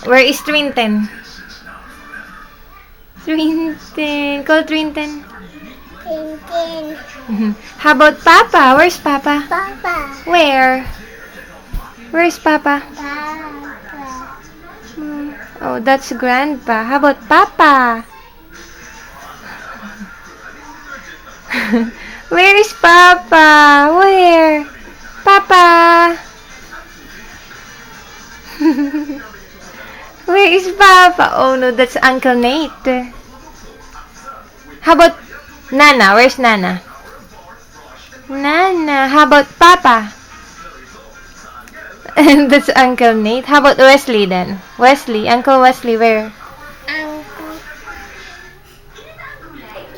Where is Trinten? Trinten. Call Trinten. Tintin. How about Papa? Where's Papa? Papa. Where? Where's Papa? Papa. Oh, that's Grandpa. How about Papa? Where is Papa? Where? Papa? Where is Papa? Oh no, that's Uncle Nate. How about Nana? Where's Nana? Nana. How about Papa? That's Uncle Nate. How about Wesley then? Wesley. Uncle Wesley, where? Uncle.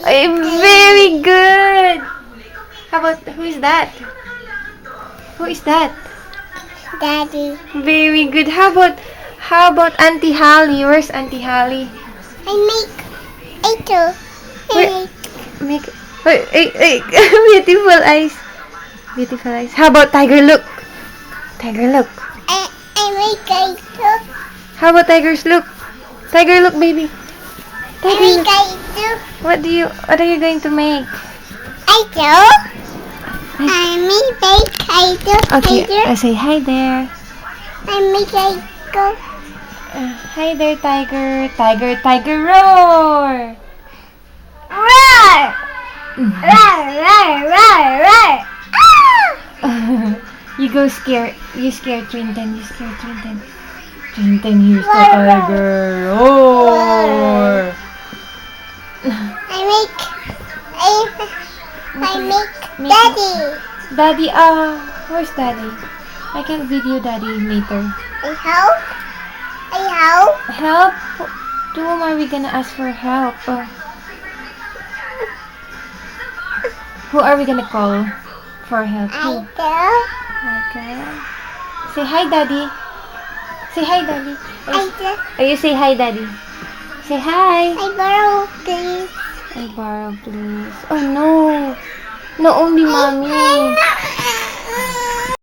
Ay, very good. How about, who is that? Who is that? Daddy. Very good. How about Auntie Holly? Where's Auntie Holly? I make ito. Where- Make beautiful eyes. Beautiful eyes. How about Tiger Look? Tiger Look. I make ito. How about Tiger's Look? Tiger Look, baby. I Tiger make Look. ito. What are you going to make? Ito. I make ito. Okay, Ito. say hi there. I make ito. Hi there, Tiger. Tiger, Tiger, roar! Roar! Roar! Roar! Roar! Roar! Ah! You scare Trinten. You scare Trinten. Trinten, here's the tiger. Roar! I make Daddy. Daddy, where's Daddy? I can video Daddy later. I help. Help? To whom are we gonna ask for help? Who are we gonna call for help? Who? Okay. Say hi, Daddy. Say hi, Daddy. Or you say hi, Daddy. Say hi. I borrow please. I borrow, please. Oh no. No, only mommy. I